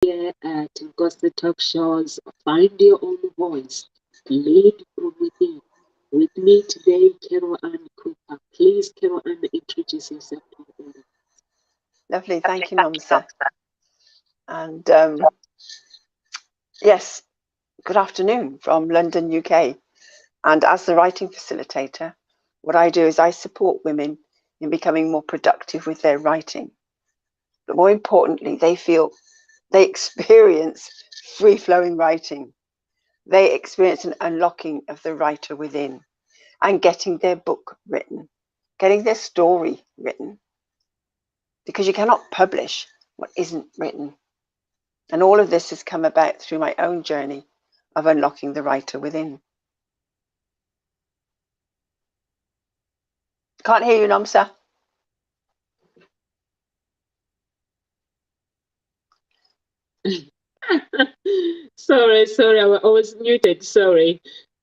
here at Gospel Talk Shows. Find your own voice. Lead from within. With me today, Carol Ann Cooper. Please, Carol Ann, introduce yourself to the audience. Lovely, thank you, Nomsa. And yes, good afternoon from London, UK. And as the writing facilitator, what I do is I support women in becoming more productive with their writing. But more importantly, they experience free flowing writing. They experience an unlocking of the writer within and getting their book written, getting their story written. Because you cannot publish what isn't written. And all of this has come about through my own journey of unlocking the writer within. Can't hear you, Nomsa. Sorry, I was muted. Sorry.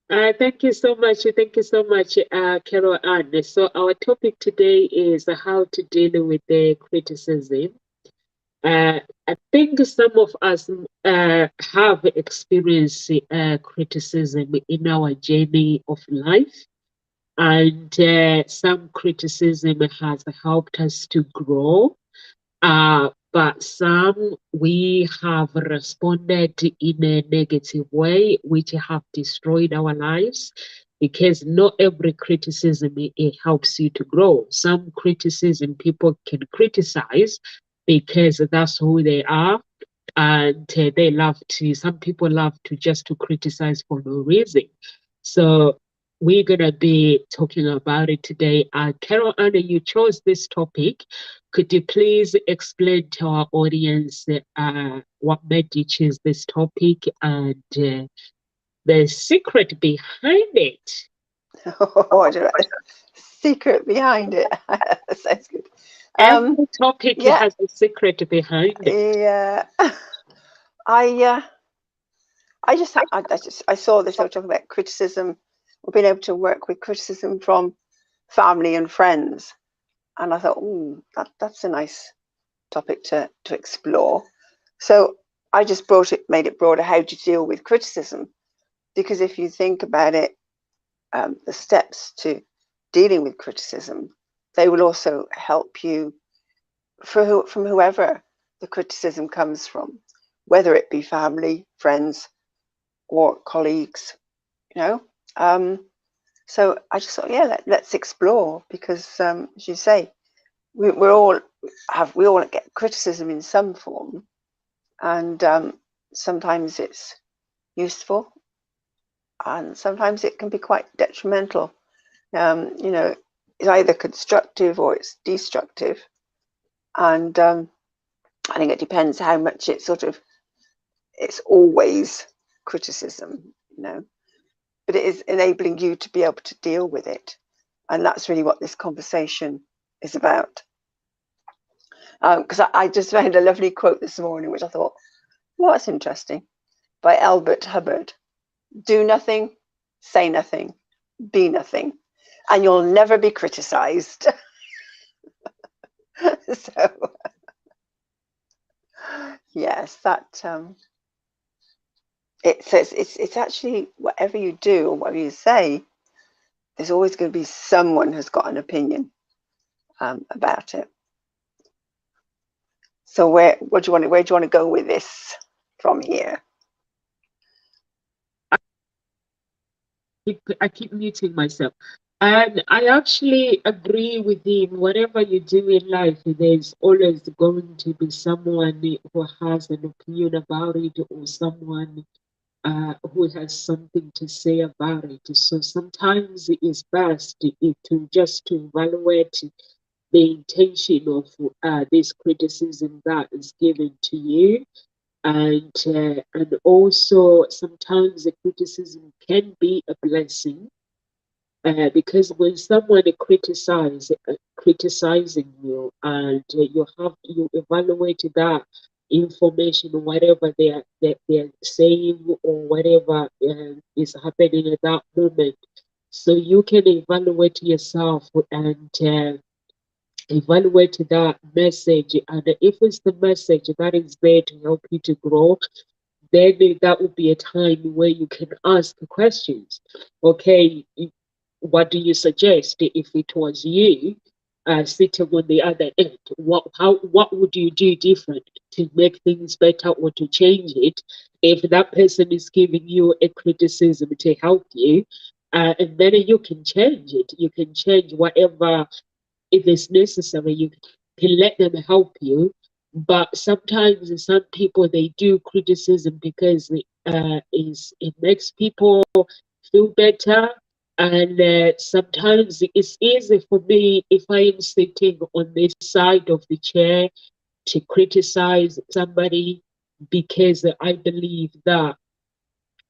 Thank you so much. Thank you so much, Carol Ann. So, our topic today is how to deal with the criticism. I think some of us have experienced criticism in our journey of life, and some criticism has helped us to grow. But some we have responded in a negative way, which have destroyed our lives because not every criticism it helps you to grow. Some criticism people can criticize because that's who they are, and they love to. Some people love to just to criticize for no reason. So we're gonna be talking about it today. Carol Anna, you chose this topic. Could you please explain to our audience what made you choose this topic and the secret behind it? Oh, secret behind it. Sounds good. Every topic Yeah, has a secret behind it. yeah. I I saw this. I was talking about criticism, or being able to work with criticism from family and friends, and I thought, that's a nice topic to explore. So I just made it broader. How do you deal with criticism? Because if you think about it, the steps to dealing with criticism, they will also help you from whoever the criticism comes from, whether it be family, friends, or colleagues. You know. So I just thought, yeah, let's explore because, as you say, we all get criticism in some form, and sometimes it's useful, and sometimes it can be quite detrimental. You know, it's either constructive or it's destructive, and I think it depends how much it's always criticism, you know, but it is enabling you to be able to deal with it, and that's really what this conversation is about. Because I just found a lovely quote this morning, which I thought, well, that's interesting, by Albert Hubbard. Do nothing, say nothing, be nothing, and you'll never be criticized. So, yes, that it says it's actually whatever you do or whatever you say, there's always going to be someone who's got an opinion about it. So where do you want to go with this from here? I keep muting myself. And I actually agree with him. Whatever you do in life, there's always going to be someone who has an opinion about it or someone who has something to say about it. So sometimes it is best to just to evaluate the intention of this criticism that is given to you, and also sometimes the criticism can be a blessing because when someone criticizing you and you evaluate that information, whatever they're saying or whatever is happening at that moment, so you can evaluate yourself and evaluate that message, and if it's the message that is there to help you to grow, then that would be a time where you can ask questions. Okay, what do you suggest if it was you sitting on the other end? What would you do different to make things better or to change it if that person is giving you a criticism to help you? And then you can change it. You can change whatever if it's necessary. You can let them help you. But sometimes some people they do criticism because it makes people feel better. And sometimes it's easy for me if I am sitting on this side of the chair to criticize somebody because I believe that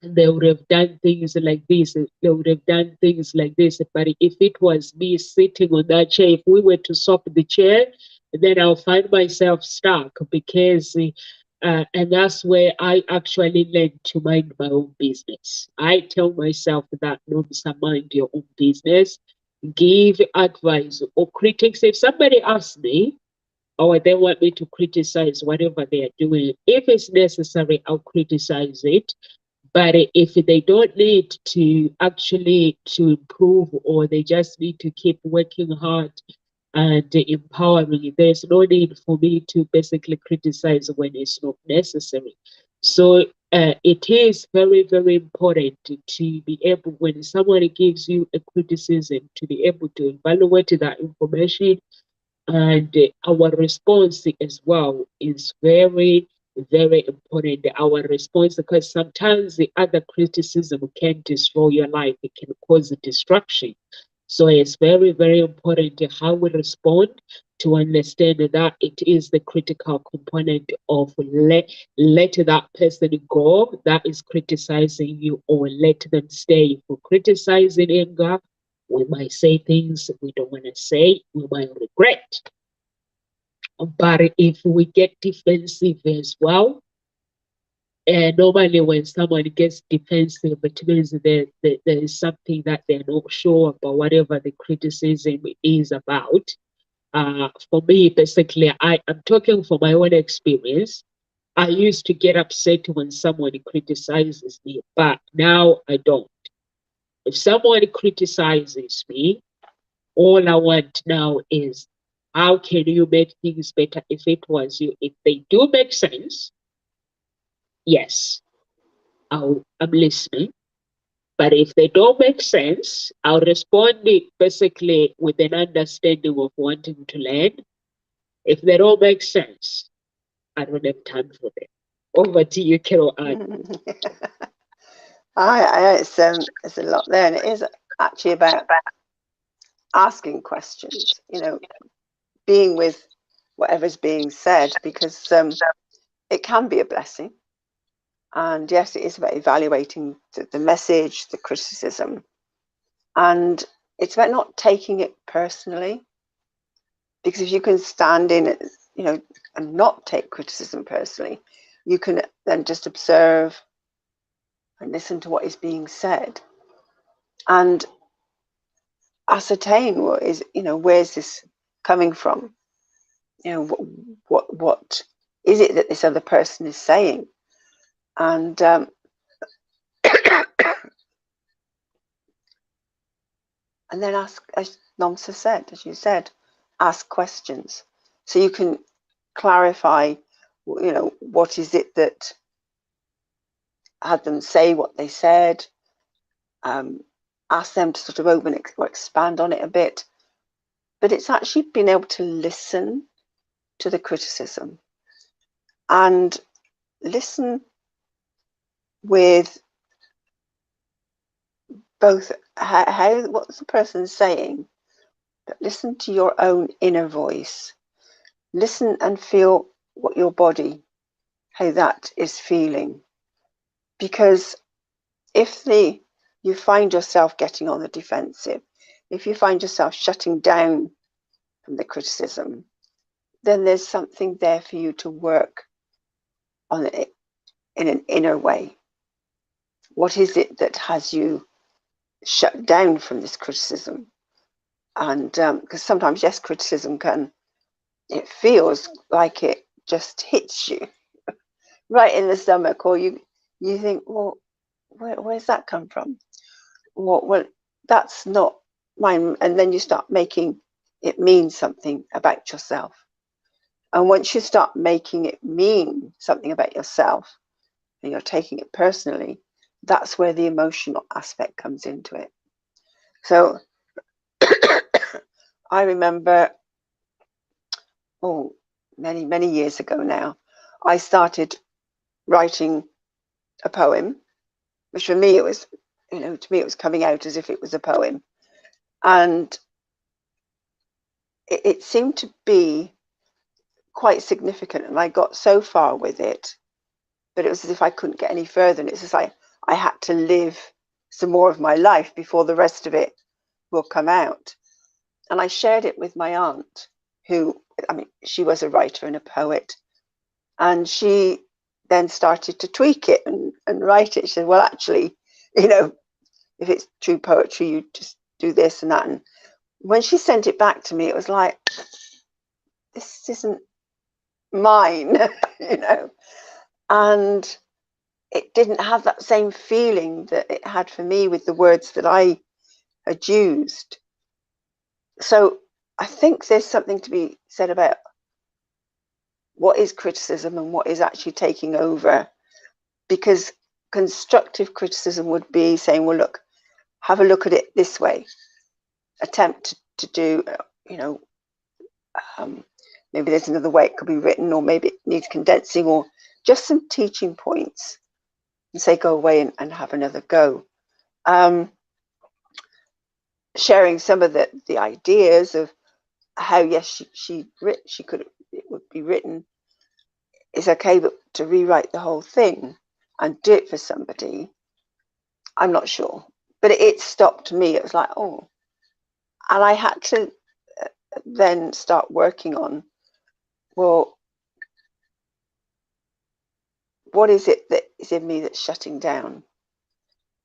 they would have done things like this, they would have done things like this. But if it was me sitting on that chair, if we were to swap the chair, then I'll find myself stuck because, and that's where I actually learned to mind my own business. I tell myself that, no, mind your own business, give advice or critics. If somebody asks me, or they want me to criticize whatever they are doing, if it's necessary, I'll criticize it. But if they don't need to actually to improve, or they just need to keep working hard and empowering, there's no need for me to basically criticize when it's not necessary. So it is very, very important to be able, when someone gives you a criticism, to be able to evaluate that information, and our response as well is very, very important. Our response, because sometimes the other criticism can destroy your life, it can cause destruction. So it's very, very important how we respond, to understand that it is the critical component of let that person go that is criticizing you, or let them stay. For criticizing anger, we might say things we don't want to say, we might regret. But if we get defensive as well, and normally when someone gets defensive, it means that there is something that they're not sure about, whatever the criticism is about. For me, basically, I'm talking from my own experience. I used to get upset when someone criticizes me, but now I don't. If someone criticizes me, all I want now is, how can you make things better if it was you? If they do make sense, yes, I'm listening. But if they don't make sense, I'll respond basically with an understanding of wanting to learn. If they don't make sense, I don't have time for them. Over to you, Carol Ann. It's a lot there, and it is actually about asking questions, being with whatever's being said, because it can be a blessing. And yes, it is about evaluating the message, the criticism, and it's about not taking it personally. Because if you can stand in it, and not take criticism personally, you can then just observe and listen to what is being said, and ascertain where's this coming from? What is it that this other person is saying? And and then ask, as Nomsa said, as you said, ask questions so you can clarify, what is it that had them say what they said. Ask them to sort of open or expand on it a bit. But it's actually being able to listen to the criticism and listen with both what's the person saying, but listen to your own inner voice. Listen and feel what your body, how that is feeling. Because if you find yourself getting on the defensive, if you find yourself shutting down from the criticism, then there's something there for you to work on it in an inner way. What is it that has you shut down from this criticism? And because sometimes, yes, criticism it feels like it just hits you right in the stomach, or you think, well, where's that come from? Well, that's not mine. And then you start making it mean something about yourself. And once you start making it mean something about yourself, and you're taking it personally, that's where the emotional aspect comes into it. So I remember, many, many years ago now, I started writing a poem, which for me it was, to me it was coming out as if it was a poem. And it seemed to be quite significant. And I got so far with it, but it was as if I couldn't get any further. And it's just like I had to live some more of my life before the rest of it will come out. And I shared it with my aunt, who, she was a writer and a poet. And she then started to tweak it and write it. She said, well, actually, if it's true poetry, you just do this and that. And when she sent it back to me, it was like, this isn't mine, and it didn't have that same feeling that it had for me with the words that I had used. So I think there's something to be said about what is criticism and what is actually taking over, because constructive criticism would be saying, well, look, have a look at it this way, attempt to do, maybe there's another way it could be written, or maybe it needs condensing, or just some teaching points, and say, go away and have another go. Sharing some of the ideas of how, yes, it would be written is okay, but to rewrite the whole thing and do it for somebody, I'm not sure. But it stopped me. It was like, oh, and I had to then start working on, well, what is it that is in me that's shutting down?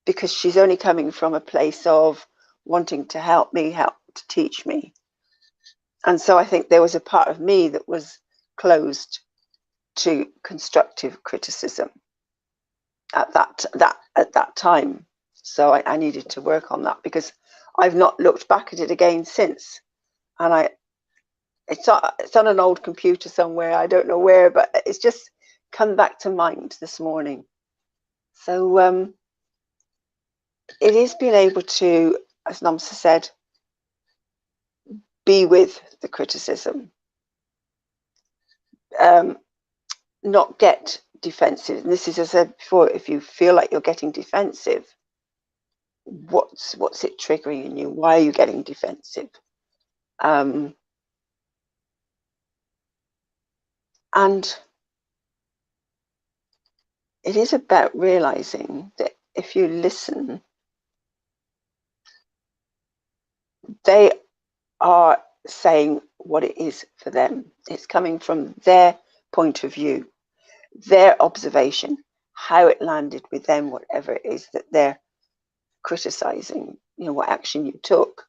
Because she's only coming from a place of wanting to help me, help to teach me. And so I think there was a part of me that was closed to constructive criticism at that time. So I needed to work on that, because I've not looked back at it again since. And it's on an old computer somewhere, I don't know where, but it's just come back to mind this morning. So it is being able to, as Namsa said, be with the criticism, not get defensive. And this is, as I said before, if you feel like you're getting defensive, what's it triggering in you? Why are you getting defensive? And it is about realizing that if you listen, they are saying what it is for them. It's coming from their point of view, their observation, how it landed with them, whatever it is that they're criticizing, what action you took.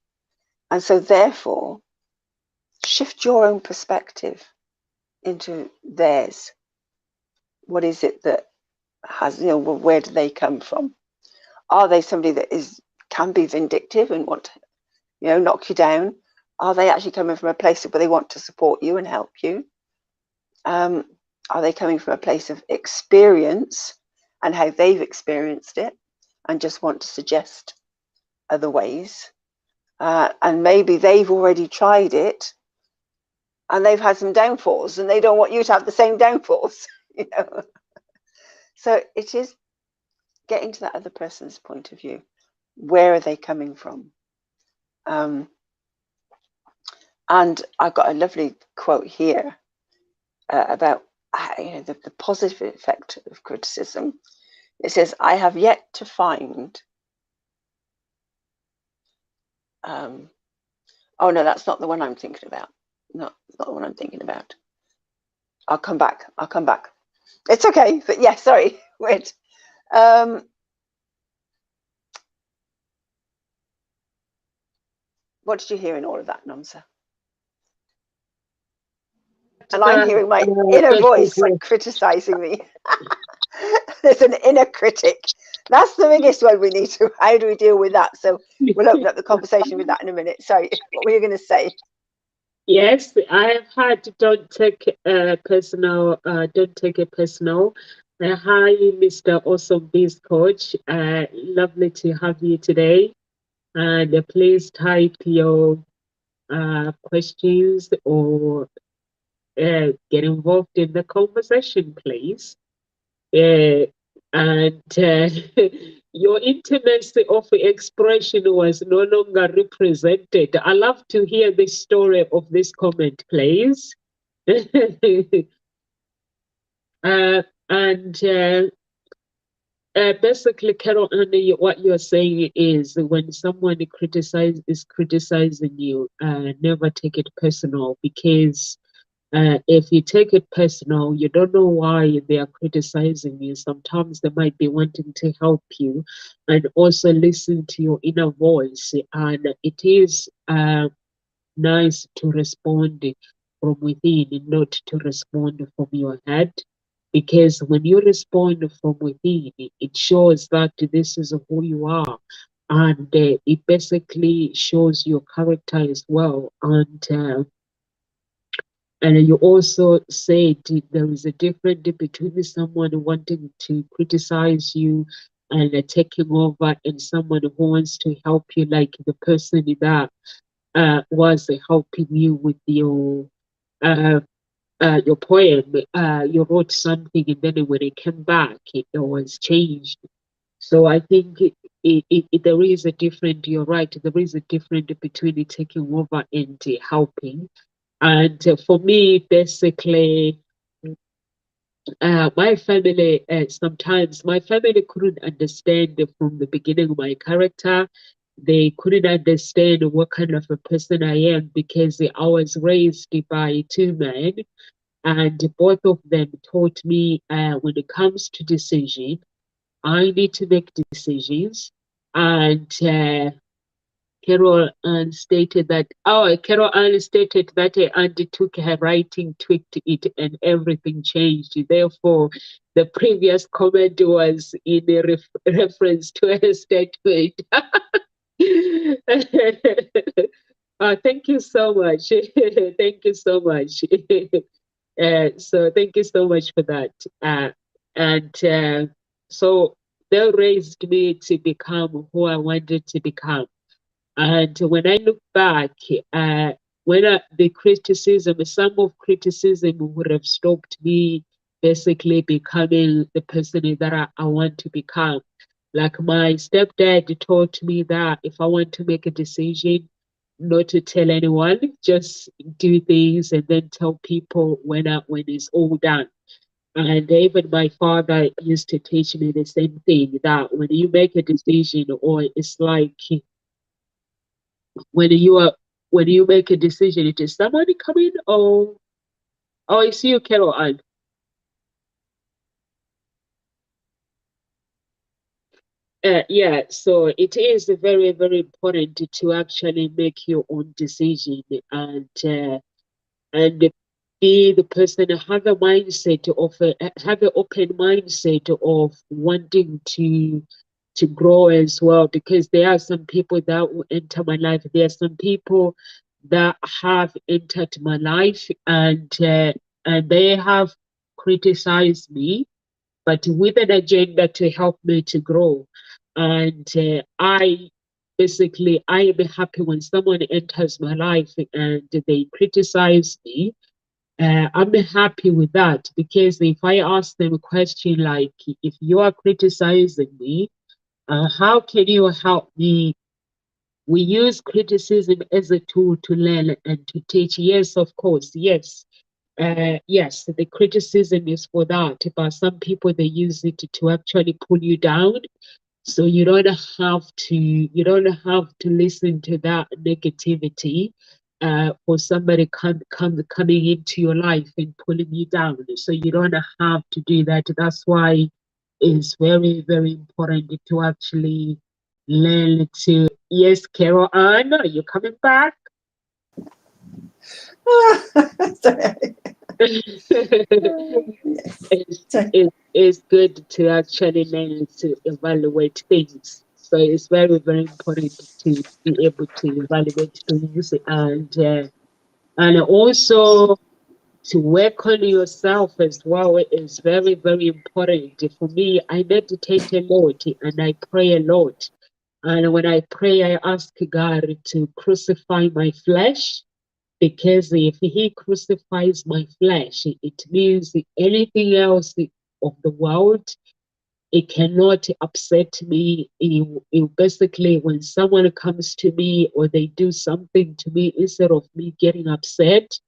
And so therefore, shift your own perspective into theirs. What is it that has, where do they come from? Are they somebody that can be vindictive and want to, knock you down? Are they actually coming from a place where they want to support you and help you? Are they coming from a place of experience and how they've experienced it and just want to suggest other ways? And maybe they've already tried it and they've had some downfalls and they don't want you to have the same downfalls, So it is getting to that other person's point of view. Where are they coming from? And I've got a lovely quote here about the positive effect of criticism. It says, I have yet to find, oh no, that's not the one I'm thinking about. No, it's not the one I'm thinking about. I'll come back. It's okay, but yeah, sorry, wait. I What did you hear in all of that, Nomsa? And I'm hearing my inner voice criticizing me. There's an inner critic. That's the biggest one we need to. How do we deal with that? So we'll open up the conversation with that in a minute. Sorry, what were you going to say? Yes, I have had don't take personal, don't take it personal. Hi, Mr. Awesome Biz Coach. Lovely to have you today. And please type your questions or get involved in the conversation, please. And your intimacy of expression was no longer represented. I love to hear the story of this comment, please. Basically, Carol, what you're saying is when someone is criticizing you, never take it personal, because if you take it personal, you don't know why they are criticizing you. Sometimes they might be wanting to help you, and also listen to your inner voice. And it is nice to respond from within and not to respond from your head. Because when you respond from within, it shows that this is who you are. And it basically shows your character as well. And you also said there is a difference between someone wanting to criticize you and taking over, and someone who wants to help you, like the person that was helping you with your poem. You wrote something, and then when it came back, it was changed. So I think there is a difference. You're right. There is a difference between taking over and helping. And for me, basically, my family, sometimes my family couldn't understand from the beginning my character. They couldn't understand what kind of a person I am, because I was raised by two men, and both of them taught me when it comes to decision, I need to make decisions. And Carol Ann stated that, Carol Ann stated that Andy took her writing, tweaked it, and everything changed. Therefore, the previous comment was in a reference to her statement. Thank you so much. Thank you so much. So thank you so much for that. So they raised me to become who I wanted to become. And when I look back, the criticism, some of criticism would have stopped me basically becoming the person that I want to become. Like my stepdad taught me that if I want to make a decision, not to tell anyone, just do things and then tell people when it's all done. And even my father used to teach me the same thing, that when you make a decision, or it's like when you make a decision, it is somebody coming, or I see you, Carol Ann. Yeah, so it is very, very important to actually make your own decision, and be the person, have a mindset of have an open mindset of wanting to grow as well, because there are some people that will enter my life. There are some people that have entered my life, and they have criticized me, but with an agenda to help me to grow. And I am happy when someone enters my life and they criticize me. I'm happy with that, because if I ask them a question like, if you are criticizing me, how can you help me? We use criticism as a tool to learn and to teach. Yes, of course, yes. Yes, the criticism is for that, but some people, they use it to actually pull you down. So you don't have to listen to that negativity for somebody coming into your life and pulling you down. So you don't have to do that. That's why it's very, very important to actually learn to Yes, Carol Ann, are you coming back? Sorry. It's good to actually manage to evaluate things. So it's very, very important to be able to evaluate things and also to work on yourself as well is very, very important. For me, I meditate a lot and I pray a lot. And when I pray, I ask God to crucify my flesh because if He crucifies my flesh, it means anything else of the world, it cannot upset me. Basically, when someone comes to me or they do something to me, instead of me getting upset,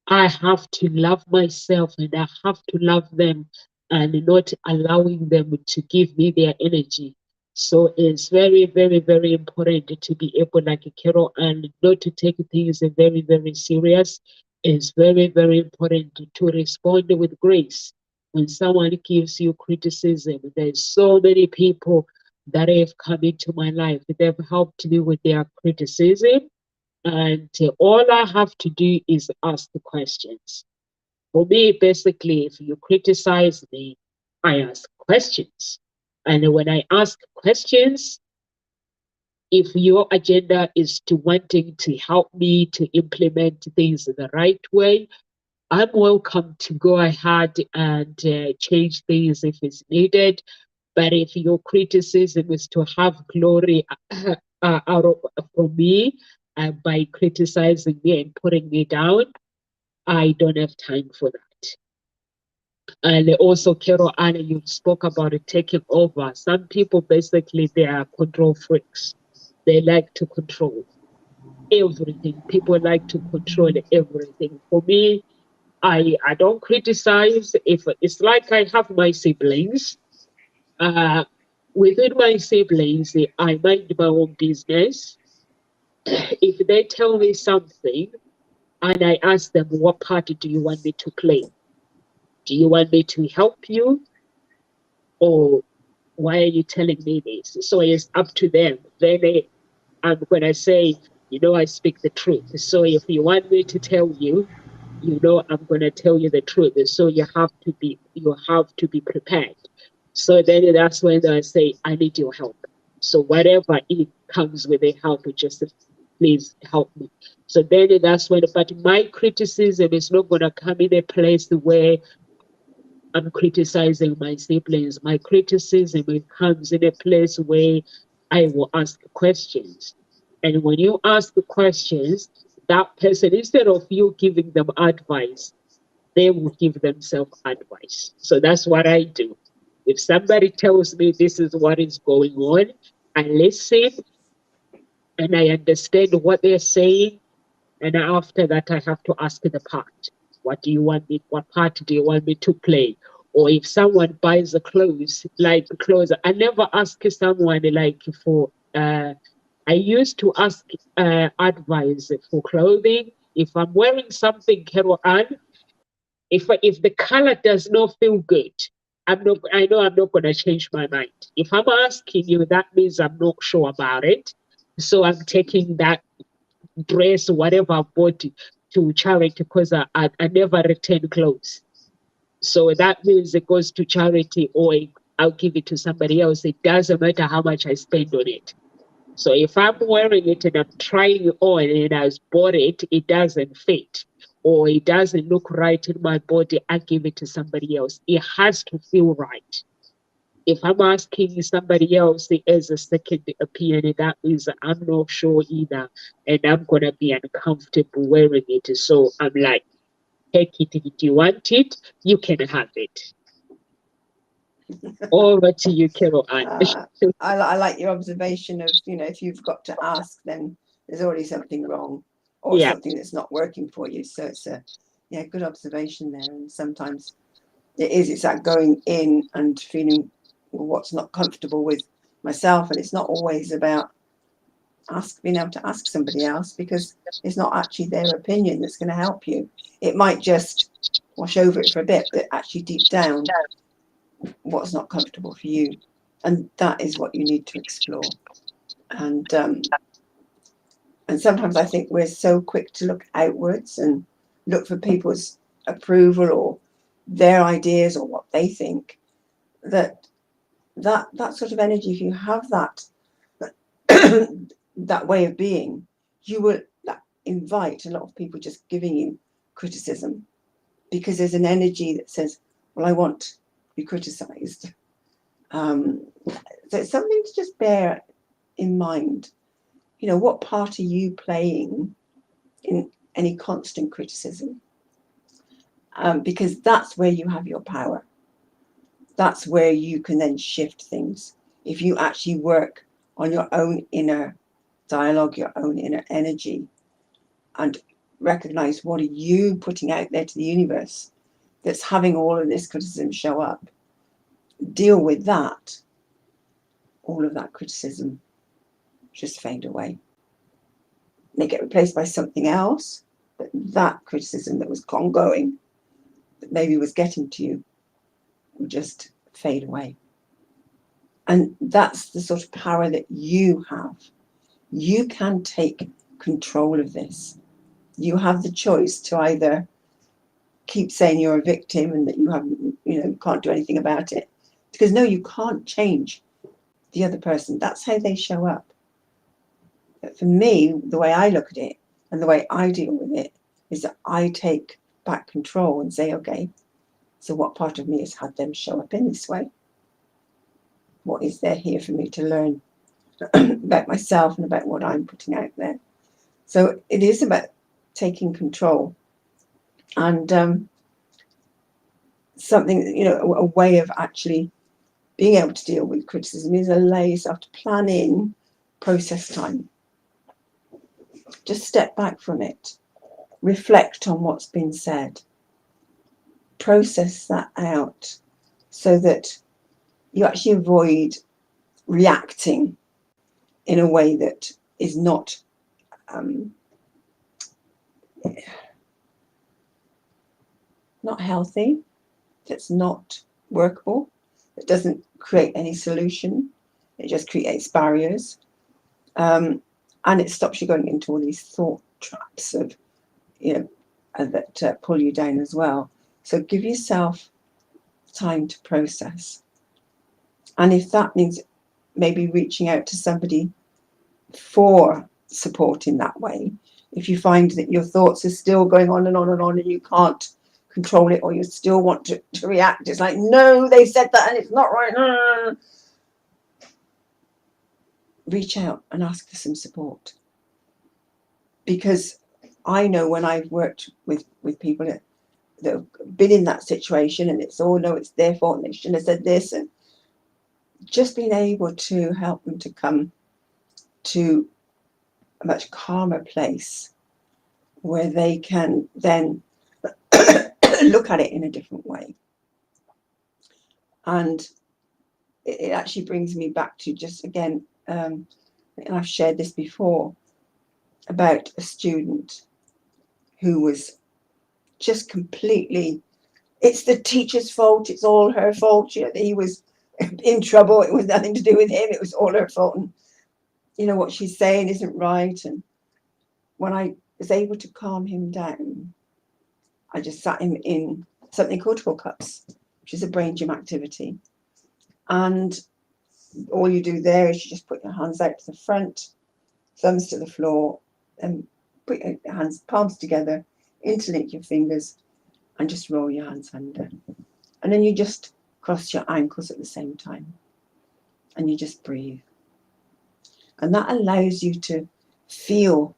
I have to love myself and I have to love them and not allowing them to give me their energy. So it's very, very, very important to be able, like Carol, and not to take things very, very serious. It's very, very important to respond with grace. When someone gives you criticism, there's so many people that have come into my life. They've helped me with their criticism and all I have to do is ask the questions. For me, basically, if you criticize me, I ask questions. And when I ask questions, if your agenda is to wanting to help me to implement things the right way, I'm welcome to go ahead and change things if it's needed. But if your criticism is to have glory from me by criticizing me and putting me down, I don't have time for that. And also, Carol Anna, you spoke about it taking over. Some people basically they are control freaks. They like to control everything. People like to control everything. For me, I don't criticize. If it's like I have my siblings, uh, within my siblings, I mind my own business. If they tell me something and I ask them, what part do you want me to play? Do you want me to help you? Or why are you telling me this? So it's up to them. Then I'm going to say, I speak the truth. So if you want me to tell you, I'm going to tell you the truth. So you have to be prepared. So then that's when I say, I need your help. So whatever it comes with the help, just please help me. So then that's when, but my criticism is not going to come in a place where I'm criticizing my siblings. My criticism it comes in a place where I will ask questions. And when you ask questions, that person, instead of you giving them advice, they will give themselves advice. So that's what I do. If somebody tells me this is what is going on, I listen and I understand what they're saying. And after that, I have to ask the part. What part do you want me to play? Or if someone buys the clothes, I never ask someone like I used to ask advice for clothing. If I'm wearing something, Carol Ann, if the color does not feel good, I know I'm not gonna change my mind. If I'm asking you, that means I'm not sure about it. So I'm taking that dress, whatever I bought to charity because I never return clothes. So that means it goes to charity or I'll give it to somebody else. It doesn't matter how much I spend on it. So if I'm wearing it and I'm trying it on and I bought it, it doesn't fit or it doesn't look right in my body, I give it to somebody else. It has to feel right. If I'm asking somebody else as a second opinion, that means I'm not sure either, and I'm gonna be uncomfortable wearing it. So I'm like, take it if you want it, you can have it. Over to you, Carol Ann. I like your observation of, if you've got to ask, then there's already something wrong or something that's not working for you. So it's a good observation there. And sometimes it's that going in and feeling what's not comfortable with myself. And it's not always about being able to ask somebody else, because it's not actually their opinion that's going to help you. It might just wash over it for a bit, but actually deep down, what's not comfortable for you, and that is what you need to explore. And And sometimes I think we're so quick to look outwards and look for people's approval or their ideas or what they think, that sort of energy, if you have that that way of being, you will invite a lot of people just giving you criticism, because there's an energy that says, well, I want to be criticized. So it's something to just bear in mind. You know, what part are you playing in any constant criticism? Because that's where you have your power. That's where you can then shift things. If you actually work on your own inner dialogue, your own inner energy, and recognize what are you putting out there to the universe that's having all of this criticism show up, deal with that, all of that criticism just fade away. They get replaced by something else, but that criticism that was ongoing, that maybe was getting to you, will just fade away. And that's the sort of power that you have. You can take control of this. You have the choice to either keep saying you're a victim and that you haven't, you can't do anything about it. Because no, you can't change the other person. That's how they show up. But for me, the way I look at it and the way I deal with it is that I take back control and say, okay, so what part of me has had them show up in this way? What is there here for me to learn about myself and about what I'm putting out there? So it is about taking control, and something, a way of actually being able to deal with criticism is allow yourself to plan in process time. Just step back from it, reflect on what's been said, process that out so that you actually avoid reacting in a way that is not not healthy, that's not workable, that doesn't create any solution. It just creates barriers, and it stops you going into all these thought traps of that pull you down as well. So give yourself time to process, and if that means maybe reaching out to somebody for support in that way, if you find that your thoughts are still going on and on and on and you can't control it, or you still want to react, it's like, no, they said that and it's not right, reach out and ask for some support. Because I know when I've worked with people that have been in that situation and it's no, it's their fault and they shouldn't have said this, and just being able to help them to come to a much calmer place where they can then look at it in a different way. And it actually brings me back to just again, and I've shared this before, about a student who was just completely, it's the teacher's fault, it's all her fault, he was in trouble, it was nothing to do with him, it was all her fault, and what she's saying isn't right. And when I was able to calm him down, I just sat him in something called hookups, which is a brain gym activity. And all you do there is you just put your hands out to the front, thumbs to the floor, and put your hands, palms together, interlink your fingers, and just roll your hands under. And then you just cross your ankles at the same time. And you just breathe. And that allows you to feel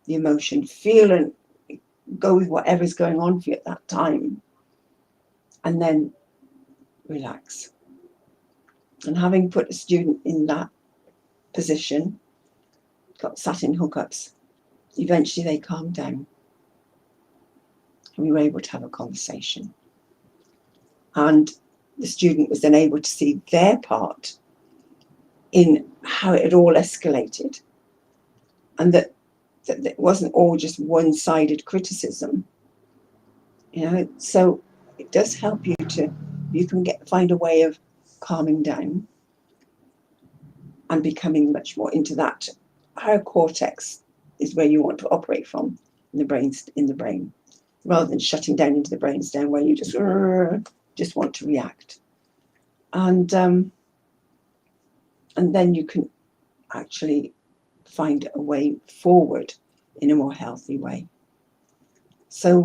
the emotion, feel and go with whatever's going on for you at that time. And then relax. And having put a student in that position, got sat in hookups, eventually they calmed down. And we were able to have a conversation. And the student was then able to see their part in how it had all escalated. And that it wasn't all just one-sided criticism. So it does help you can find a way of calming down and becoming much more into that higher cortex is where you want to operate from in the brain, rather than shutting down into the brainstem where you just want to react. And then you can actually find a way forward in a more healthy way. So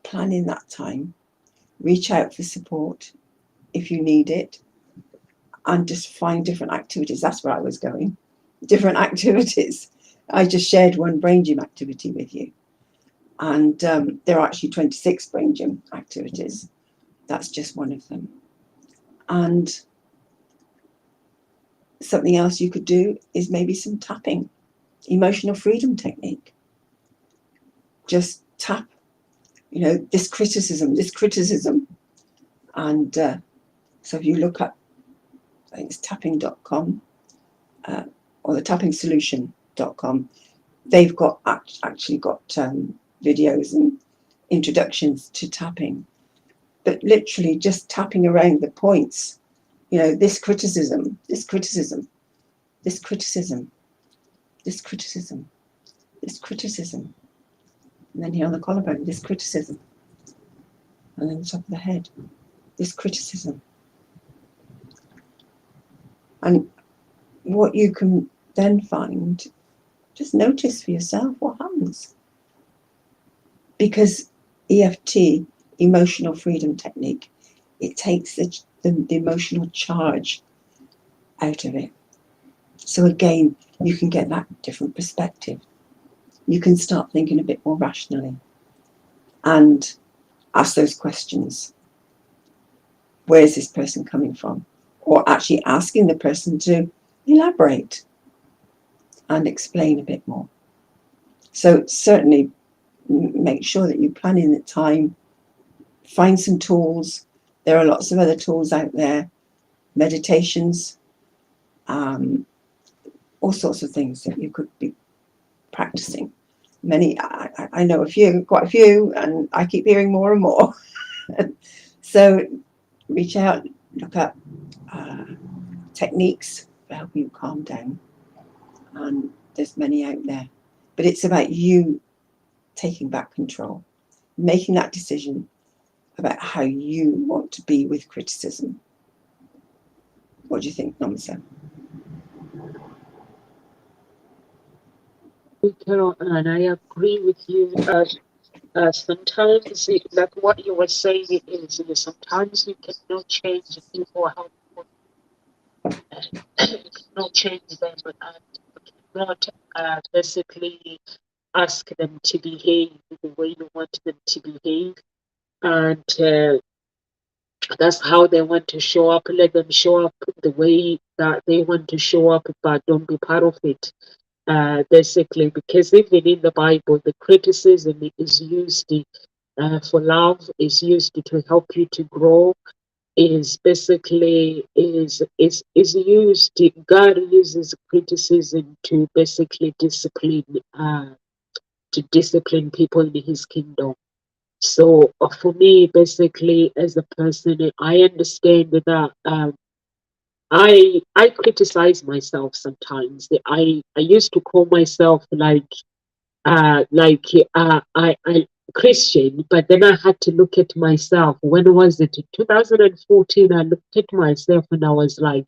planning that time, reach out for support if you need it, and just find different activities. That's where I was going. Different activities. I just shared one brain gym activity with you. And there are actually 26 brain gym activities. That's just one of them. And something else you could do is maybe some tapping, emotional freedom technique. Just tap, this criticism. And so if you look up, I think it's tapping.com or the tappingsolution.com, they've got actually got videos and introductions to tapping. But literally just tapping around the points, this criticism, this criticism, this criticism, this criticism, this criticism. And then here on the collarbone, this criticism. And then the top of the head, this criticism. And what you can then find, just notice for yourself what happens. Because EFT, emotional freedom technique, it takes the emotional charge out of it. So again, you can get that different perspective. You can start thinking a bit more rationally and ask those questions. Where is this person coming from? Or actually asking the person to elaborate and explain a bit more. So certainly make sure that you plan in the time, find some tools. There are lots of other tools out there, meditations, all sorts of things that you could be practicing. I know quite a few, and I keep hearing more and more. So reach out, look up techniques to help you calm down. And there's many out there. But it's about you taking back control, making that decision about how you want to be with criticism. What do you think, Namasa? Carol, and I agree with you. Sometimes, like what you were saying is, sometimes you cannot change people, how you cannot change them, and you cannot basically ask them to behave the way you want them to behave, and that's how they want to show up. Let them show up the way that they want to show up, but don't be part of it. Basically, because even in the Bible, the criticism is used for love, is used to help you to grow, is basically is used. God uses criticism to basically discipline people in His kingdom. So for me, basically, as a person, I understand that I criticize myself sometimes. I used to call myself I Christian, but then I had to look at myself. When was it? 2014. I looked at myself and I was like,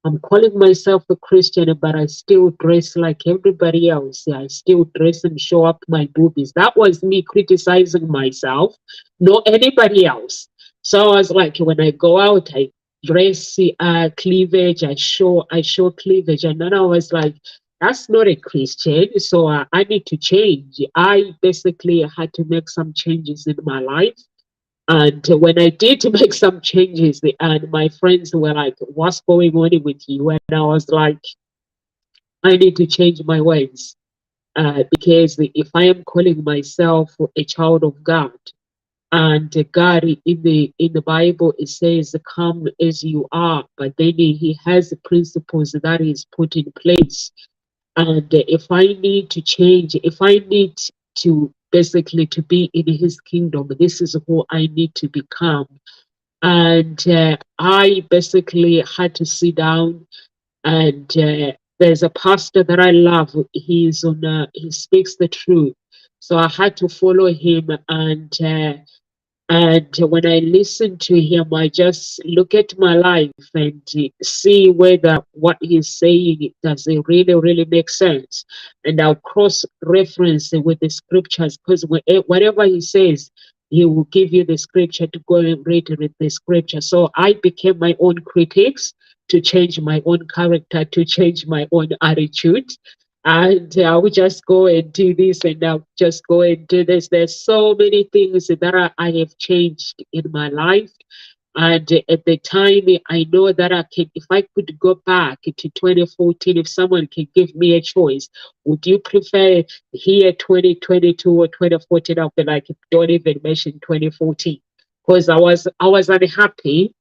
I'm calling myself a Christian, but I still dress like everybody else. I still dress and show up my boobies. That was me criticizing myself, not anybody else. So I was like, when I go out, I dress cleavage. I show cleavage, and then I was like, that's not a Christian. So I need to change. I basically had to make some changes in my life. And when I did make some changes, and my friends were like, what's going on with you? And I was like, I need to change my ways. Because if I am calling myself a child of God, and God in the Bible it says, come as you are, but then He has principles that He's put in place. And if I need to change, if I need to basically to be in His kingdom, this is who I need to become. And I basically had to sit down and there's a pastor that I love. He speaks the truth. So I had to follow him, and when I listen to him, I just look at my life and see whether what he's saying does it really, really make sense. And I'll cross reference it with the scriptures, because whatever he says, he will give you the scripture to go and read it with the scripture. So I became my own critics to change my own character, to change my own attitude. And I would just go and do this, and I'll just go and do this. There's so many things that I have changed in my life. And at the time, I know that I can, if I could go back to 2014, if someone can give me a choice, would you prefer here 2022 or 2014? I'll be like, don't even mention 2014, because I was unhappy.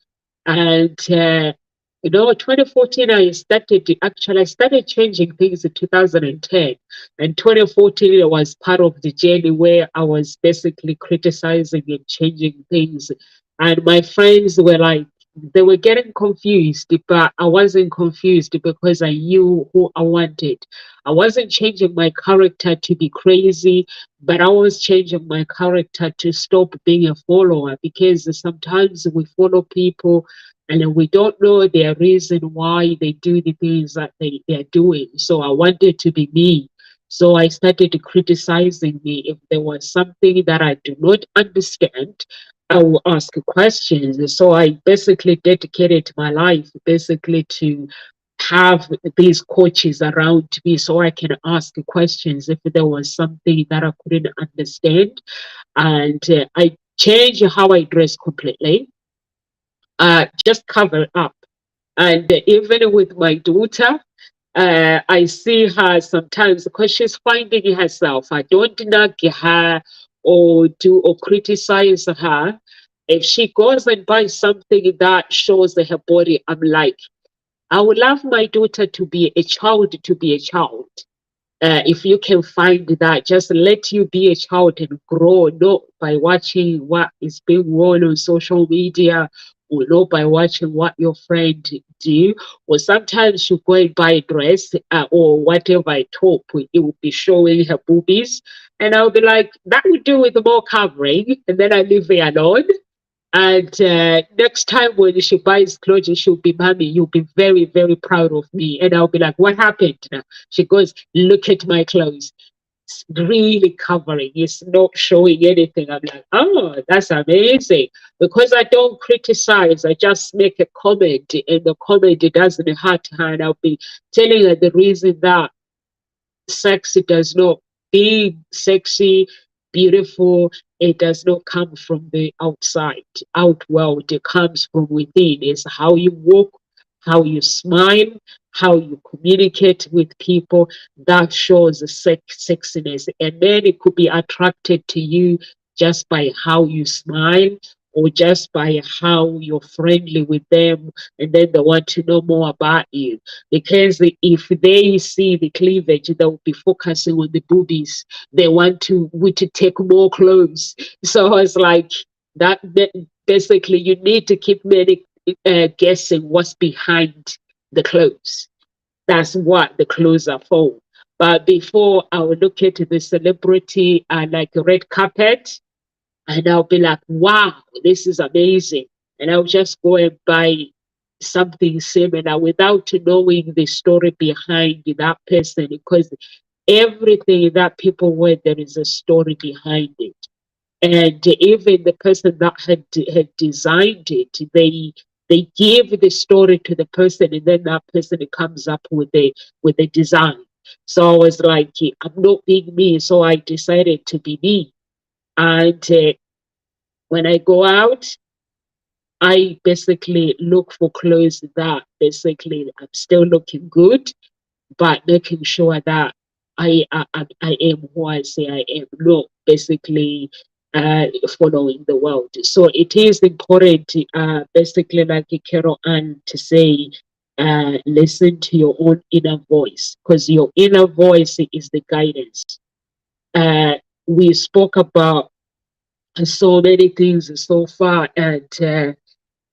And 2014, I started changing things in 2010. And 2014 was part of the journey where I was basically criticizing and changing things. And my friends were like, they were getting confused, but I wasn't confused because I knew who I wanted. I wasn't changing my character to be crazy, but I was changing my character to stop being a follower, because sometimes we follow people and we don't know their reason why they do the things that they're doing. So I wanted to be me. So I started criticizing me. If there was something that I do not understand, I will ask questions. So I basically dedicated my life basically to have these coaches around me so I can ask questions if there was something that I couldn't understand. And I changed how I dress completely, just cover up. And even with my daughter, I see her sometimes because she's finding herself. I don't nag her or criticize her. If she goes and buys something that shows her body, I'm like, I would love my daughter to be a child, to be a child. If you can find that, just let you be a child and grow, not by watching what is being worn on social media, or not by watching what your friend do. Or sometimes you go and buy a dress or whatever, a top, it will be showing her boobies. And I'll be like, that would do with more covering. And then I leave her alone. And next time when she buys clothes, she'll be, Mommy, you'll be very, very proud of me. And I'll be like, what happened now? She goes, look at my clothes. It's really covering. It's not showing anything. I'm like, oh, that's amazing. Because I don't criticize, I just make a comment. And the comment doesn't hurt her. And I'll be telling her the reason that sex does not be sexy, beautiful. It does not come from the outside, out world. It comes from within. It's how you walk, how you smile, how you communicate with people. That shows the sexiness. And then it could be attracted to you just by how you smile, or just by how you're friendly with them, and then they want to know more about you. Because if they see the cleavage, they'll be focusing on the boobies. They want to take more clothes. So it's like that basically you need to keep many guessing what's behind the clothes. That's what the clothes are for. But before, I will look at the celebrity like a red carpet, and I'll be like, wow, this is amazing. And I'll just go and buy something similar without knowing the story behind that person, because everything that people wear, there is a story behind it. And even the person that had designed it, they give the story to the person, and then that person comes up with a design. So I was like, I'm not being me, so I decided to be me. And when I go out, I basically look for clothes that basically I'm still looking good, but making sure that I am who I say I am, not basically following the world. So it is important, basically, like Carol Ann to say, listen to your own inner voice, because your inner voice is the guidance. Uh, we spoke about so many things so far, and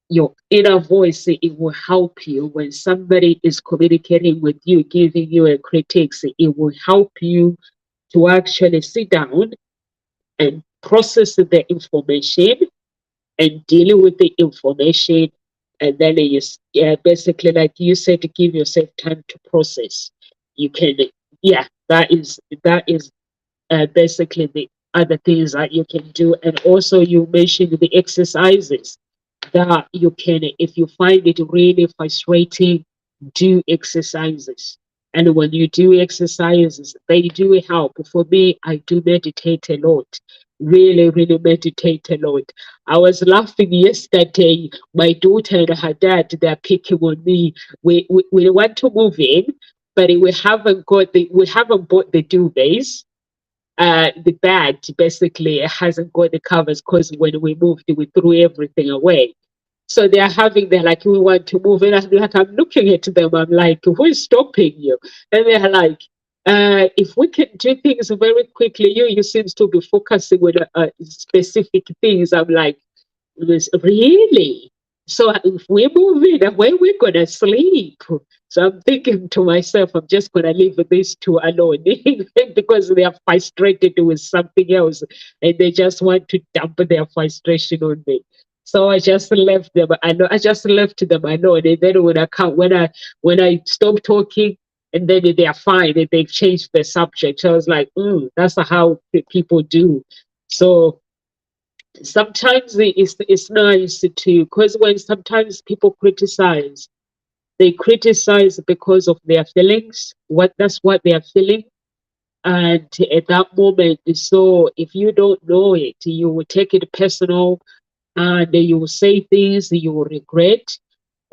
your inner voice, it will help you when somebody is communicating with you, giving you a critiques. It will help you to actually sit down and process the information and dealing with the information. And then you basically, like you said, to give yourself time to process. You can, yeah, that is basically the other things that you can do. And also, you mentioned the exercises that you can, if you find it really frustrating, do exercises. And when you do exercises, they do help. For me, I do meditate a lot. Really, really meditate a lot. I was laughing yesterday. My daughter and her dad, they're picking on me. We want to move in, but we haven't bought the duvets. The bed basically hasn't got the covers because when we moved, we threw everything away. So they're like, we want to move. And I'm looking at them, I'm like, who is stopping you? And they're like, if we can do things very quickly, you seems to be focusing on specific things. I'm like, really? So if we move in, where we gonna sleep? So I'm thinking to myself, I'm just gonna leave these two alone because they are frustrated with something else and they just want to dump their frustration on me. So I just left them. I know I just left them alone. And then when I stop talking, and then they are fine and they've changed the subject. So I was like, that's how people do. So sometimes it's nice to, because when sometimes people criticize, they criticize because of their feelings, that's what they are feeling. And at that moment, so if you don't know it, you will take it personal, and you will say things you will regret,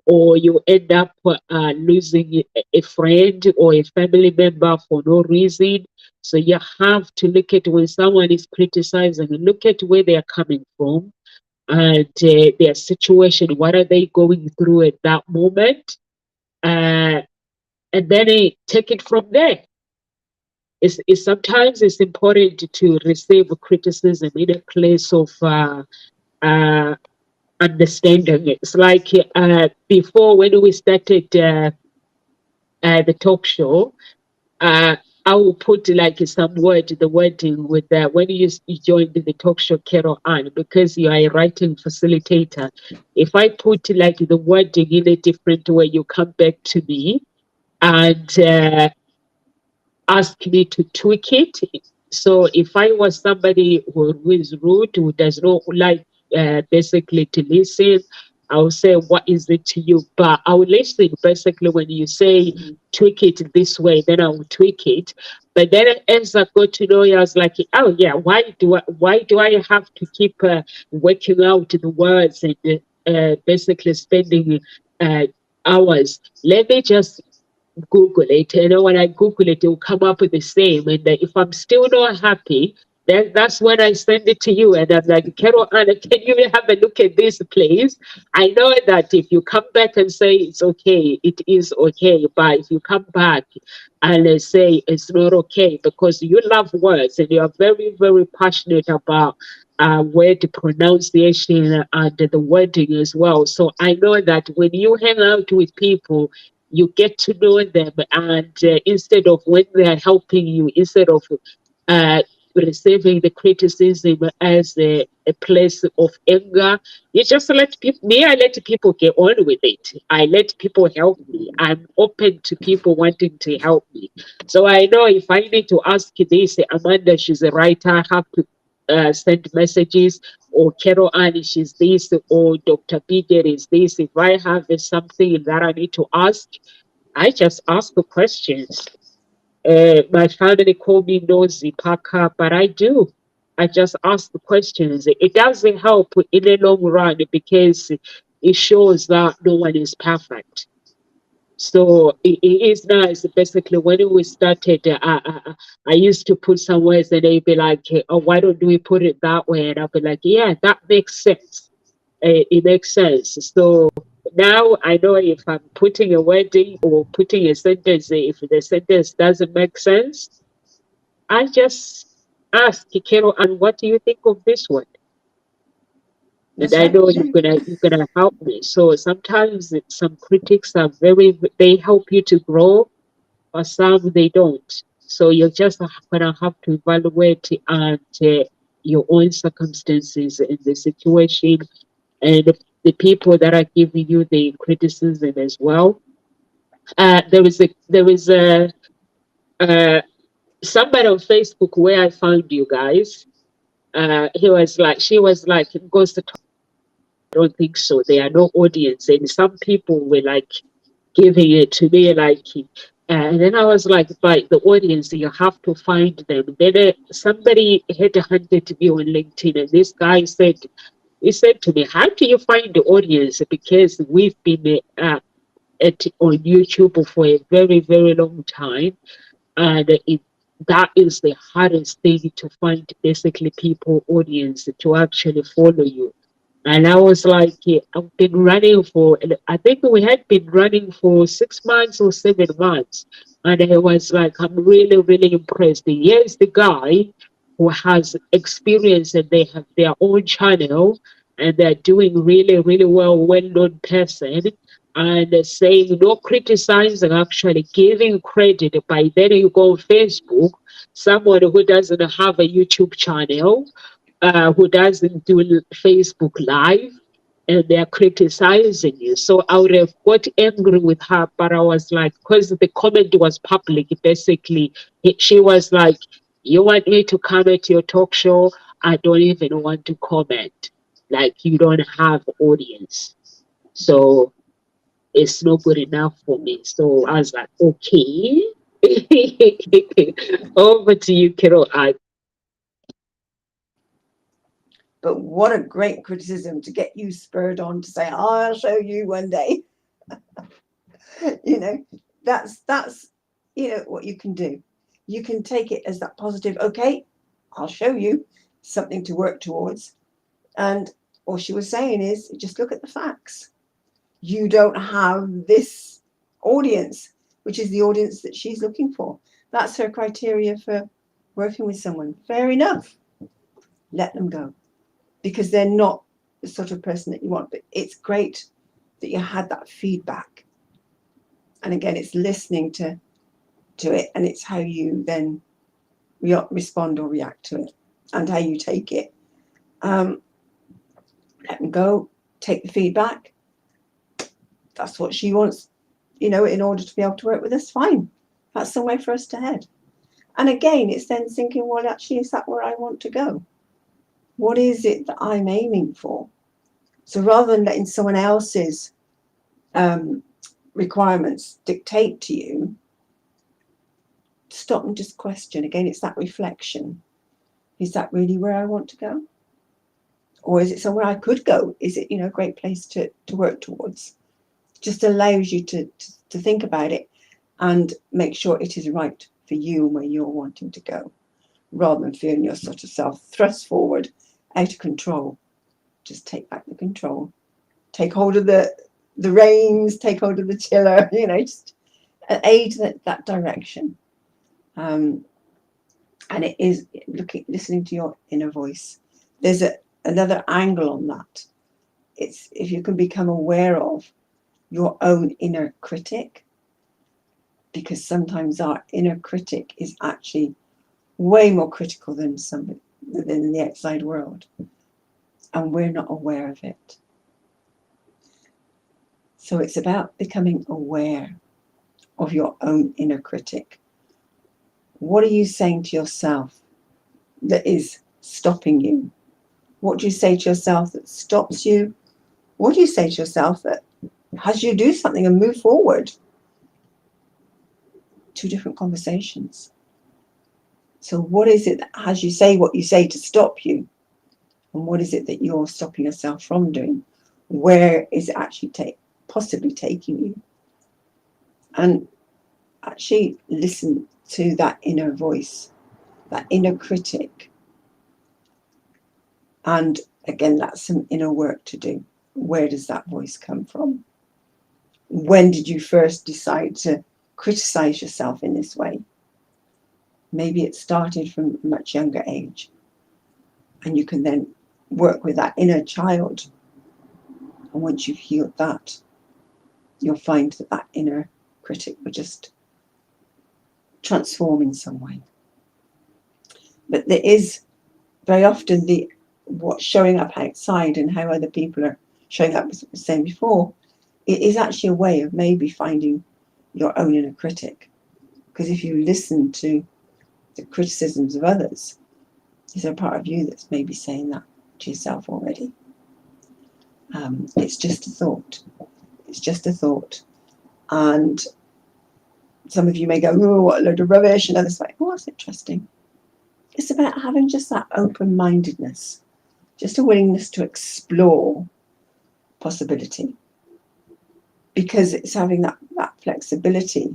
or you end up losing a friend or a family member for no reason. So you have to look at, when someone is criticizing, look at where they are coming from and their situation. What are they going through at that moment? Uh, and then take it from there. Sometimes it's important to receive criticism in a place of uh, understanding. It's like before, when we started the talk show, uh, I will put like some the wording with when you joined the talk show, Carol Ann, because you are a writing facilitator. If I put like the wording in a different way, you come back to me and ask me to tweak it. So if I was somebody who is rude, who does not like basically to listen, I'll say, what is it to you? But I'll listen basically when you say tweak it this way, then I'll tweak it. But then as I got to know you, I was like, oh yeah, why do I have to keep working out the words and basically spending uh, hours? Let me just Google it. You know, when I Google it, it will come up with the same. And if I'm still not happy, then that's when I send it to you. And I'm like, Carol Anna, can you have a look at this, please? I know that if you come back and say it's okay, it is okay. But if you come back and say it's not okay, because you love words and you are very, very passionate about word pronunciation and the wording as well. So I know that when you hang out with people, you get to know them, and instead of when they are helping you, instead of uh, receiving the criticism as a place of anger, you just let people, I let people get on with it. I let people help me. I'm open to people wanting to help me. So I know if I need to ask this, Amanda, she's a writer, I have to send messages, or Carol Ann, she's this, or Dr. Peter is this. If I have something that I need to ask, I just ask the questions. My family call me nosy Parker, but I do. I just ask the questions. It doesn't help in the long run because it shows that no one is perfect. So it is nice. Basically, when we started, I used to put some words and they'd be like, oh, why don't we put it that way? And I'll be like, yeah, that makes sense. It makes sense. So now I know if I'm putting a wording or putting a sentence, if the sentence doesn't make sense, I just ask Kikero, and what do you think of this one? And That's I right. know you're gonna help me. So sometimes some critics are they help you to grow, or some they don't. So you're just gonna have to evaluate and your own circumstances in the situation, and the people that are giving you the criticism as well. There is a uh, somebody on Facebook where I found you guys. She was like, goes to talk. I don't think so. There are no audience, and some people were like giving it to me like. And then I was like, by the audience, you have to find them. Then somebody headhunted me on LinkedIn, and this guy he said to me, "How do you find the audience? Because we've been on YouTube for a very, very long time, and that is the hardest thing to find, basically people audience to actually follow you." And I was like, yeah, I've been running for, I think we had been running for 6 months or 7 months. And I was like, I'm really, really impressed. Here's the guy who has experience, and they have their own channel, and they're doing really, really well-known person. And saying, no criticizing, actually giving credit. By then you go on Facebook, someone who doesn't have a YouTube channel, who doesn't do Facebook Live, and they're criticizing you. So I would have got angry with her, but I was like, because the comment was public, basically, she was like, "You want me to come at your talk show? I don't even want to comment. Like, you don't have audience. So it's not good enough for me." So I was like, okay. Over to you, Carol. But what a great criticism to get you spurred on to say, I'll show you one day. You know, that's what you can do. You can take it as that positive, okay, I'll show you something to work towards. And all she was saying is just look at the facts. You don't have this audience, which is the audience that she's looking for. That's her criteria for working with someone. Fair enough. Let them go, because they're not the sort of person that you want. But it's great that you had that feedback. And again, it's listening to it, and it's how you then respond or react to it, and how you take it. Let them go, take the feedback. That's what she wants, in order to be able to work with us. Fine. That's the way for us to head. And again, it's then thinking, well, actually, is that where I want to go? What is it that I'm aiming for? So rather than letting someone else's requirements dictate to you, stop and just question. Again, it's that reflection. Is that really where I want to go? Or is it somewhere I could go? Is it, a great place to work towards? Just allows you to think about it and make sure it is right for you and where you're wanting to go, rather than feeling your sort of self thrust forward, out of control. Just take back the control. Take hold of the reins, take hold of the tiller, just aid that direction. And it is listening to your inner voice. There's another angle on that. It's if you can become aware of your own inner critic, because sometimes our inner critic is actually way more critical than somebody than the outside world, and we're not aware of it. So it's about becoming aware of your own inner critic. What are you saying to yourself that is stopping you? What do you say to yourself that stops you? What do you say to yourself that has you do something and move forward? Two different conversations. So what is it that has you say what you say to stop you? And what is it that you're stopping yourself from doing? Where is it actually possibly taking you? And actually listen to that inner voice, that inner critic. And again, that's some inner work to do. Where does that voice come from? When did you first decide to criticize yourself in this way? Maybe it started from a much younger age, and you can then work with that inner child. And once you've healed that, you'll find that that inner critic will just transform in some way. But there is very often what's showing up outside and how other people are showing up, as I was saying before, it is actually a way of maybe finding your own inner critic. Because if you listen to the criticisms of others, is there a part of you that's maybe saying that to yourself already? It's just a thought. It's just a thought. And some of you may go, oh, what a load of rubbish. And others like, oh, that's interesting. It's about having just that open-mindedness, just a willingness to explore possibility. Because it's having that flexibility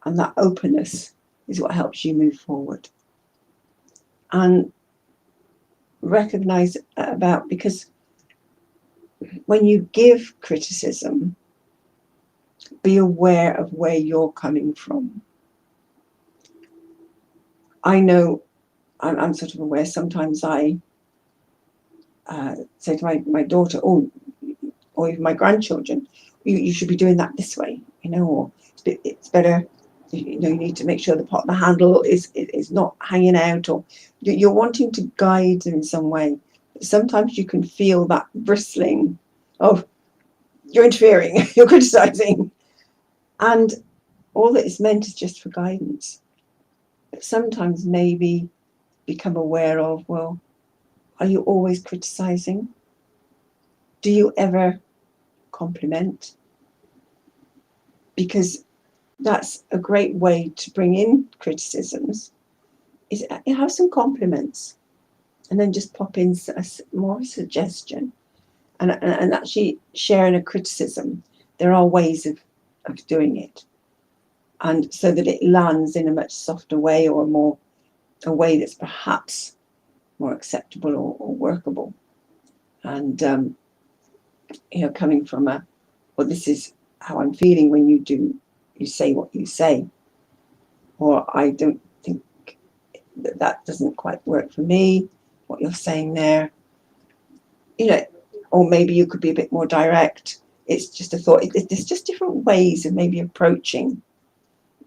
and that openness is what helps you move forward. And recognize because when you give criticism, be aware of where you're coming from. I know I'm sort of aware sometimes I say to my daughter, or even my grandchildren, you should be doing that this way, or it's better, you need to make sure the handle is not hanging out, or you're wanting to guide them in some way. But sometimes you can feel that bristling of, you're interfering, you're criticizing. And all that is meant is just for guidance. But sometimes maybe become aware of, well, are you always criticizing? Do you ever compliment? Because that's a great way to bring in criticisms, is have some compliments and then just pop in more suggestion and actually sharing a criticism. There are ways of doing it, and so that it lands in a much softer way, or a way that's perhaps more acceptable or workable. And coming from well, this is how I'm feeling when you say what you say, or I don't think that doesn't quite work for me, what you're saying there, or maybe you could be a bit more direct. It's just a thought. There's just different ways of maybe approaching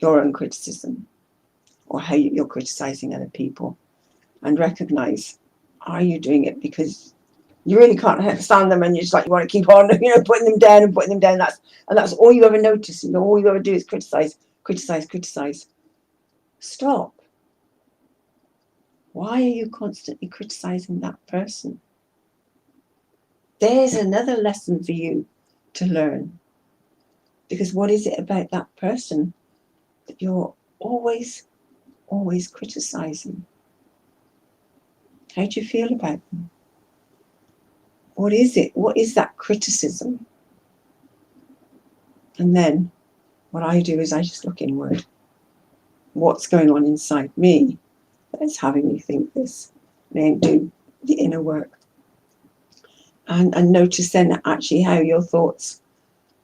your own criticism, or how you're criticizing other people, and recognize, are you doing it because you really can't stand them and you want to keep on putting them down and putting them down, that's all you ever notice, all you ever do is criticize. Stop. Why are you constantly criticizing that person? There's another lesson for you to learn, because what is it about that person that you're always criticizing? How do you feel about them? What is it? What is that criticism? And then what I do is I just look inward. What's going on inside me that's having me think this? And then do the inner work. And notice then actually how your thoughts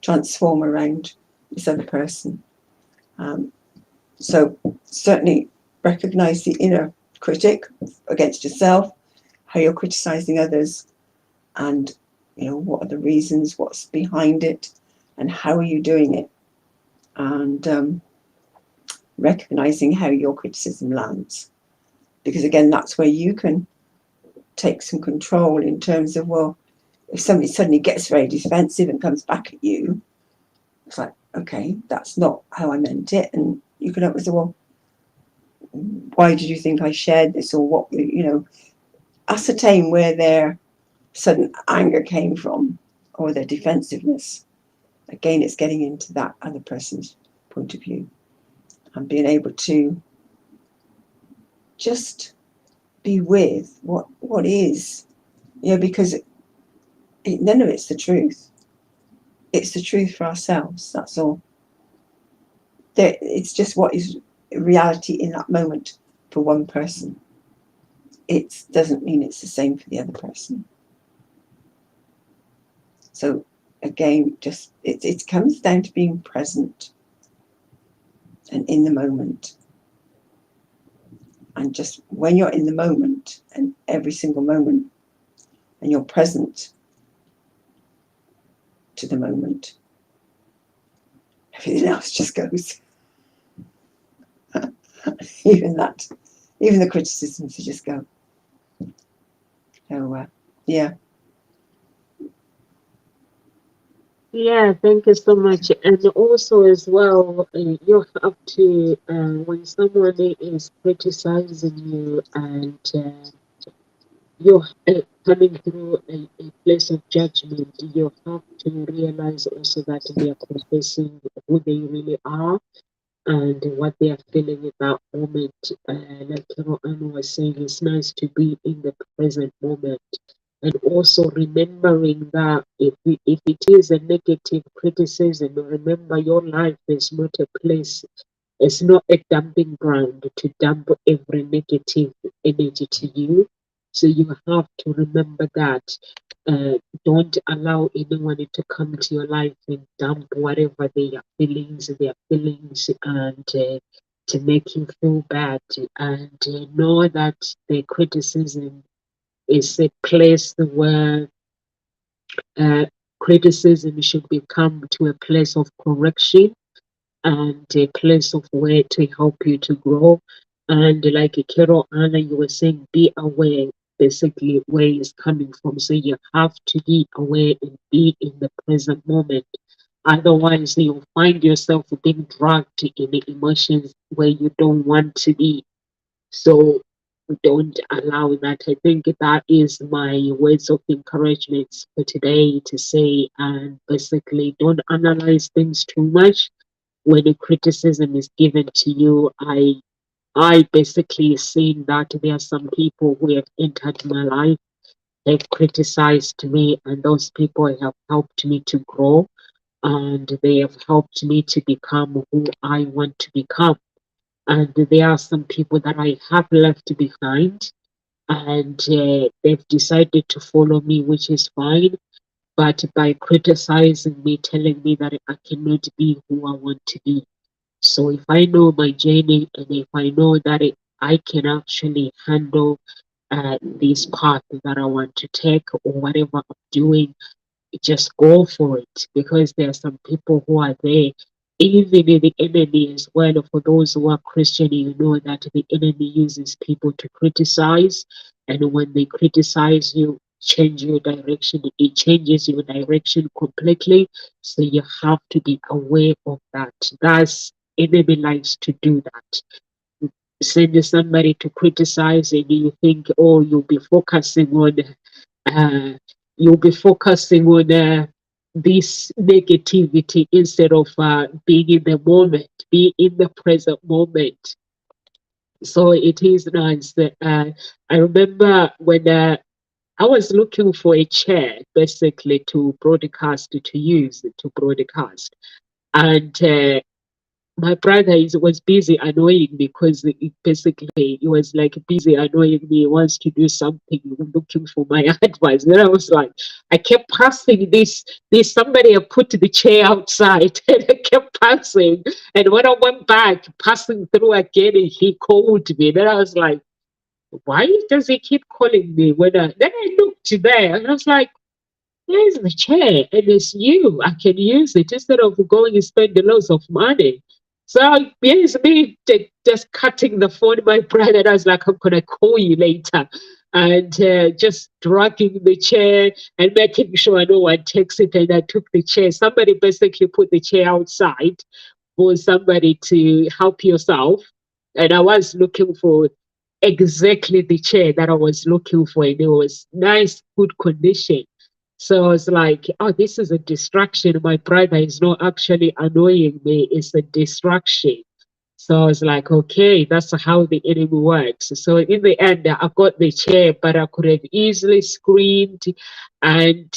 transform around this other person. So certainly recognize the inner critic against yourself, how you're criticizing others, and what are the reasons, what's behind it, and how are you doing it, and recognizing how your criticism lands, because again, that's where you can take some control in terms of, well, if somebody suddenly gets very defensive and comes back at you, it's like, okay, that's not how I meant it. And you can always say, well, why did you think I shared this? Or what, ascertain where their sudden anger came from, or their defensiveness. Again, it's getting into that other person's point of view and being able to just be with what is, because none of it's the truth. It's the truth for ourselves, that's all. It's just what is reality in that moment for one person. It doesn't mean it's the same for the other person. So again, just it comes down to being present and in the moment. And just when you're in the moment, and every single moment, and you're present to the moment, everything else just goes. even the criticisms, you just go. So, yeah. Yeah, thank you so much. And also, as well, you have to, when someone is criticizing you and you're coming through a place of judgment, you have to realize also that they are confessing who they really are and what they are feeling in that moment. Like Anne was saying, it's nice to be in the present moment. And also remembering that if it is a negative criticism, remember your life is not a place, it's not a dumping ground to dump every negative energy to you. So you have to remember that. Don't allow anyone to come to your life and dump whatever their feelings, and to make you feel bad. And know that the criticism is a place where uh, criticism should become to a place of correction and a place of where to help you to grow. And like Kero Anna, you were saying, be aware basically where it's coming from. So you have to be aware and be in the present moment. Otherwise, you'll find yourself being dragged in the emotions where you don't want to be. So don't allow that. I think that is my words of encouragement for today to say, and basically don't analyze things too much. When a criticism is given to you, I basically seen that there are some people who have entered my life, have criticized me, and those people have helped me to grow, and they have helped me to become who I want to become. And there are some people that I have left behind, and they've decided to follow me, which is fine. But by criticizing me, telling me that I cannot be who I want to be. So if I know my journey and if I know that I can actually handle this path that I want to take or whatever I'm doing, just go for it, because there are some people who are there, even in the enemy as well. For those who are Christian, you know that the enemy uses people to criticize, and when they criticize you, change your direction, it changes your direction completely. So you have to be aware of that. That's enemy likes to do that. Send somebody to criticize and you think, oh, uh, you'll be focusing on this negativity instead of being in the moment, be in the present moment. So it is nice that I remember when I was looking for a chair basically to broadcast, to use to broadcast. And my brother was busy annoying me because basically he was like busy annoying me. He wants to do something, looking for my advice. Then I was like, I kept passing this somebody had put the chair outside, and I kept passing. And when I went back, passing through again, and he called me. Then I was like, why does he keep calling me? Then I looked there, and I was like, here's the chair, and it's you. I can use it instead of going and spending loads of money. So here's me just cutting the phone. My brother, and I was like, I'm gonna call you later, and just dragging the chair and making sure no one takes it. And I took the chair. Somebody basically put the chair outside for somebody to help yourself, and I was looking for exactly the chair that I was looking for, and it was nice, good condition. So I was like, oh, this is a distraction. My brother is not actually annoying me, it's a distraction. So I was like, okay, that's how the enemy works. So in the end, I got the chair, but I could have easily screamed and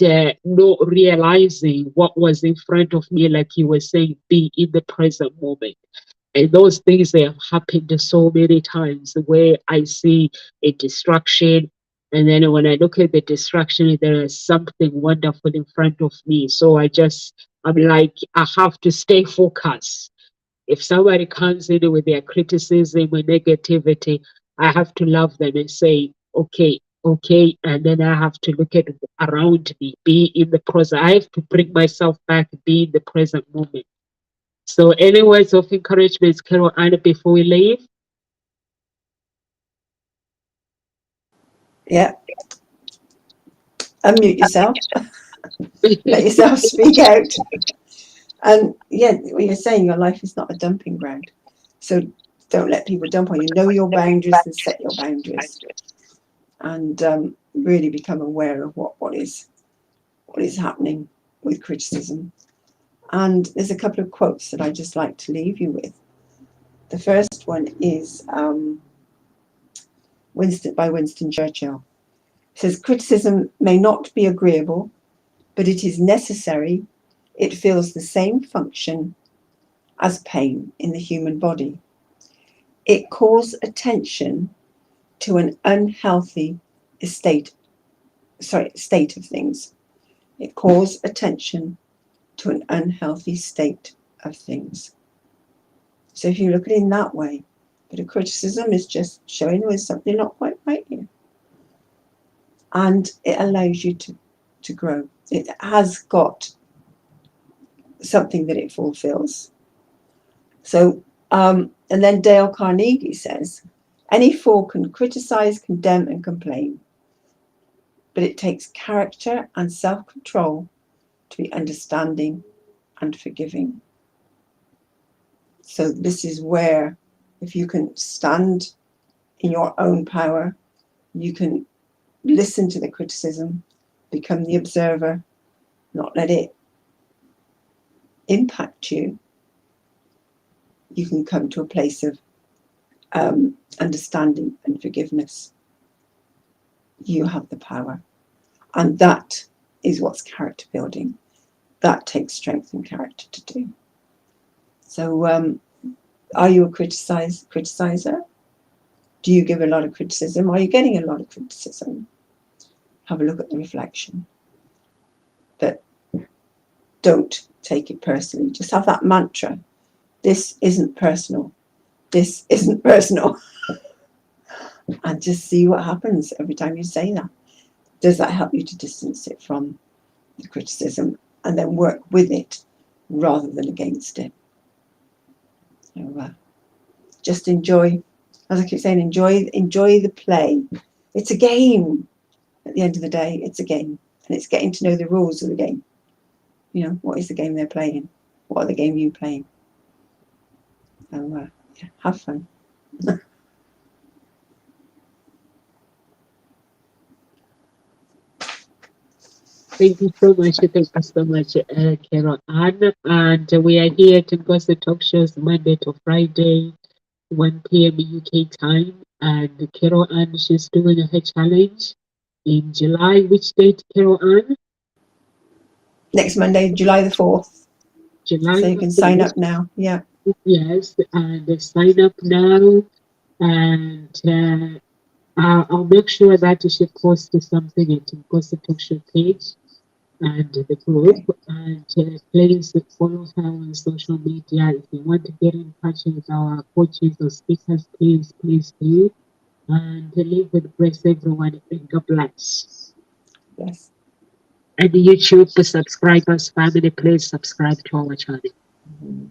not realizing what was in front of me, like you were saying, be in the present moment. And those things they have happened so many times where I see a distraction, and then when I look at the distraction, there is something wonderful in front of me. So I'm like, I have to stay focused. If somebody comes in with their criticism or negativity, I have to love them and say, okay, Okay, and then I have to look at around me, be in the present. I have to bring myself back, be in the present moment. So, any words of encouragement, Carol Ann, before we leave? Yeah. Unmute yourself. Let yourself speak out. And yeah, what you're saying, your life is not a dumping ground. So don't let people dump on you. Know your boundaries and set your boundaries. And really become aware of what is happening with criticism. And there's a couple of quotes that I just like to leave you with. The first one is by Winston Churchill. It says, criticism may not be agreeable, but it is necessary. It fills the same function as pain in the human body. It calls attention to an unhealthy state of things. It calls attention to an unhealthy state of things. So if you look at it in that way, but a criticism is just showing there's something not quite right here. And it allows you to grow. It has got something that it fulfills. So, and then Dale Carnegie says, any fool can criticize, condemn, and complain, but it takes character and self-control to be understanding and forgiving. So this is where, if you can stand in your own power, you can listen to the criticism, become the observer, not let it impact you. You can come to a place of understanding and forgiveness. You have the power. And that is what's character building. That takes strength and character to do. So are you a criticizer? Do you give a lot of criticism? Are you getting a lot of criticism? Have a look at the reflection. But don't take it personally. Just have that mantra. This isn't personal. This isn't personal. And just see what happens every time you say that. Does that help you to distance it from the criticism and then work with it rather than against it? So just enjoy, as I keep saying, enjoy the play. It's a game. At the end of the day, it's a game, and it's getting to know the rules of the game. You know, what is the game they're playing? What are the game you playing? So yeah, have fun. Thank you so much. Thank you so much, Carol Ann. And we are here to Gossip Talk Shows Monday to Friday, 1 p.m. UK time. And Carol Ann, she's doing her challenge in July. Which date, Carol Ann? Next Monday, July the 4th. July. So you can sign up now. Yeah. Yes, and sign up now. And I'll make sure that you should post something at Gossip Talk Show page and the group, and please follow her on social media. If you want to get in touch with our coaches or speakers, please do. And live with grace, everyone, and God bless. Yes. And YouTube subscribers, family, please subscribe to our channel. Mm-hmm.